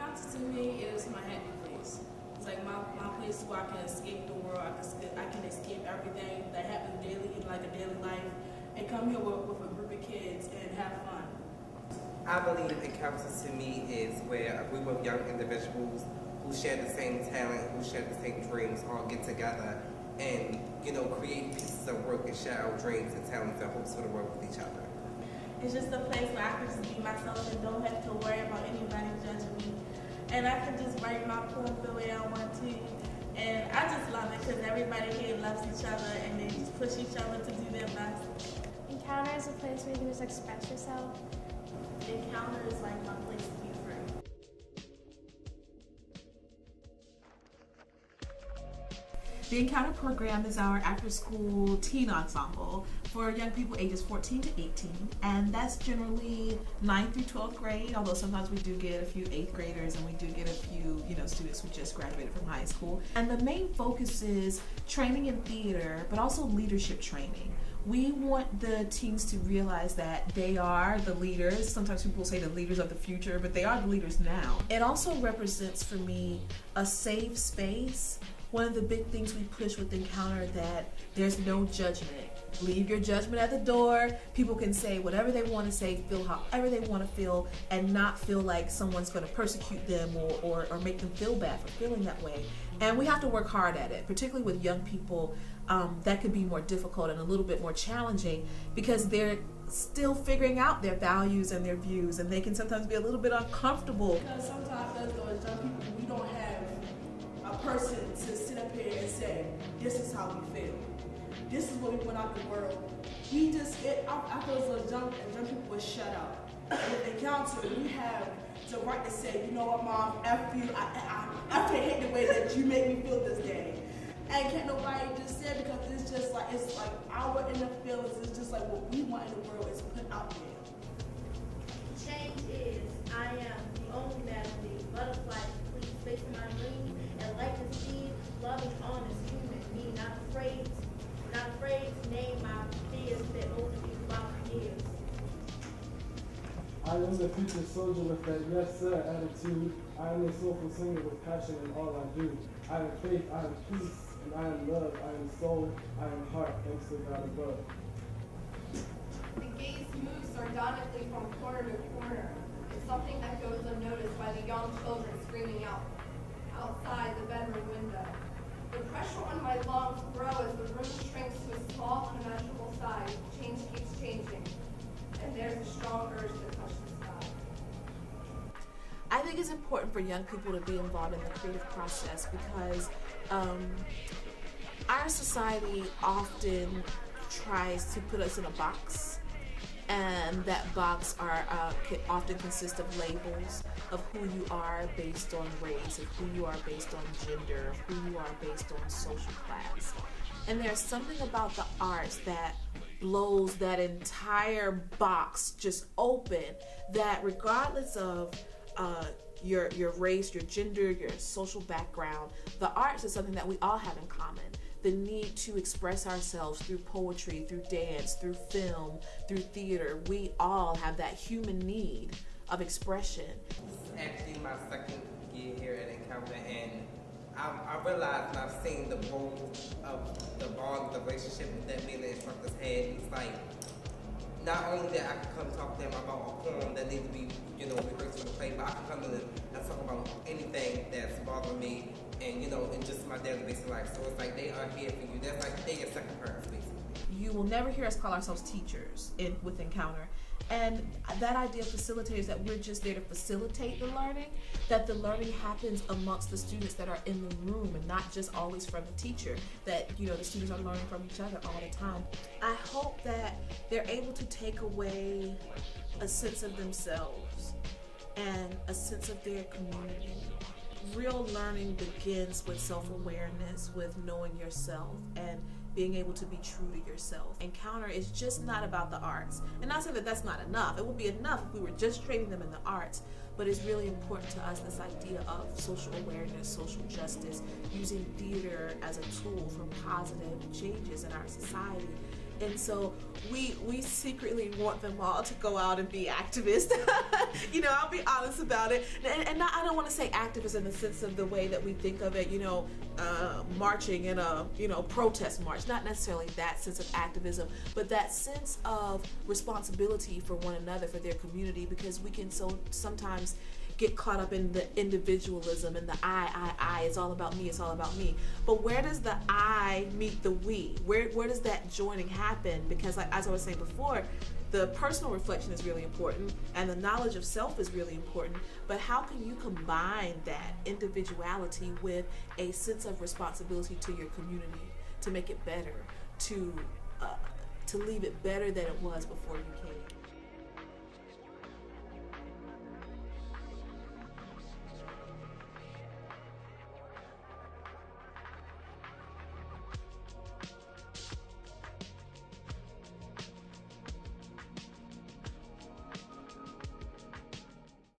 Concert to me is my happy place. It's like my place where I can escape the world. I can escape everything that happens daily in like a daily life and come here with a group of kids and have fun. I believe Encounters to me is where a group of young individuals who share the same talent, who share the same dreams, all get together and, create pieces of work and share our dreams and talents and hopes for the world with each other. It's just a place where I can just be myself and don't have to worry about anybody judging me. And I can just write my poem the way I want to. And I just love it because everybody here loves each other and they just push each other to do their best. Encounter is a place where you can just express yourself. Encounter is like my place to be free. The Encounter program is our after-school teen ensemble for young people ages 14 to 18, and that's generally 9th through 12th grade, although sometimes we do get a few 8th graders and we do get a few, students who just graduated from high school. And the main focus is training in theater, but also leadership training. We want the teens to realize that they are the leaders. Sometimes people say the leaders of the future, but they are the leaders now. It also represents for me a safe space. One of the big things we push with Encounter that there's no judgment. Leave your judgment at the door. People can say whatever they want to say, feel however they want to feel, and not feel like someone's going to persecute them or make them feel bad for feeling that way. And we have to work hard at it, particularly with young people. That could be more difficult and a little bit more challenging because they're still figuring out their values and their views, and they can sometimes be a little bit uncomfortable. Because sometimes as young people, we don't have a person to sit up here and say, this is how we feel. This is what we want out the world. I feel as though young people would shut up. With Encounter, we have the right to say, you know what, Mom, F you. I hate the way that you make me feel this day. And can't nobody just say it because it's like our inner feelings. It's just like what we want in the world is put out there. Change is, I am the only melody, butterfly, complete, facing my dreams, and like to see, loving, honest, human, me, not afraid to name my fears that older people about my years. I am the future soldier with that yes sir attitude. I am a soulful singer with passion in all I do. I am faith, I am peace, and I am love, I am soul, I am heart, thanks to God above. The gaze moves sardonically from corner to corner. It's something that goes unnoticed by the young children screaming out outside the bedroom window. The pressure on my lungs grows as the room shrinks to a small, unmeasurable size. Change keeps changing, and there's a strong urge to touch the sky. I think it's important for young people to be involved in the creative process because our society often tries to put us in a box, and that box can often consist of labels of who you are based on race, of who you are based on gender, of who you are based on social class. And there's something about the arts that blows that entire box just open, that regardless of your race, your gender, your social background, the arts is something that we all have in common. The need to express ourselves through poetry, through dance, through film, through theater. We all have that human need of expression. This is actually my second year here at Encounter, and I realized and I've seen the role of the bond, the relationship that me and the instructors had. It's like, not only that I can come talk to them about a poem that needs to be, rehearsed for the play, but I can come to them and talk about anything that's bothering me and, in just my daily basis life. So it's like they are here for you. That's like, they're your second parents, basically. You will never hear us call ourselves teachers with Encounter. And that idea of facilitators, that we're just there to facilitate the learning, that the learning happens amongst the students that are in the room and not just always from the teacher, that the students are learning from each other all the time. I hope that they're able to take away a sense of themselves and a sense of their community. Real learning begins with self-awareness, with knowing yourself and being able to be true to yourself. Encounter is just not about the arts. And not saying that that's not enough. It would be enough if we were just training them in the arts, but it's really important to us, this idea of social awareness, social justice, using theater as a tool for positive changes in our society. And so we secretly want them all to go out and be activists. You know, I'll be honest about it. And not, I don't want to say activists in the sense of the way that we think of it, you know, marching in a, you know, protest march. Not necessarily that sense of activism, but that sense of responsibility for one another, for their community, because we can sometimes get caught up in the individualism and the I, it's all about me, it's all about me. But where does the I meet the we? Where does that joining happen? Because like, as I was saying before, the personal reflection is really important and the knowledge of self is really important, but how can you combine that individuality with a sense of responsibility to your community to make it better, to leave it better than it was before you came?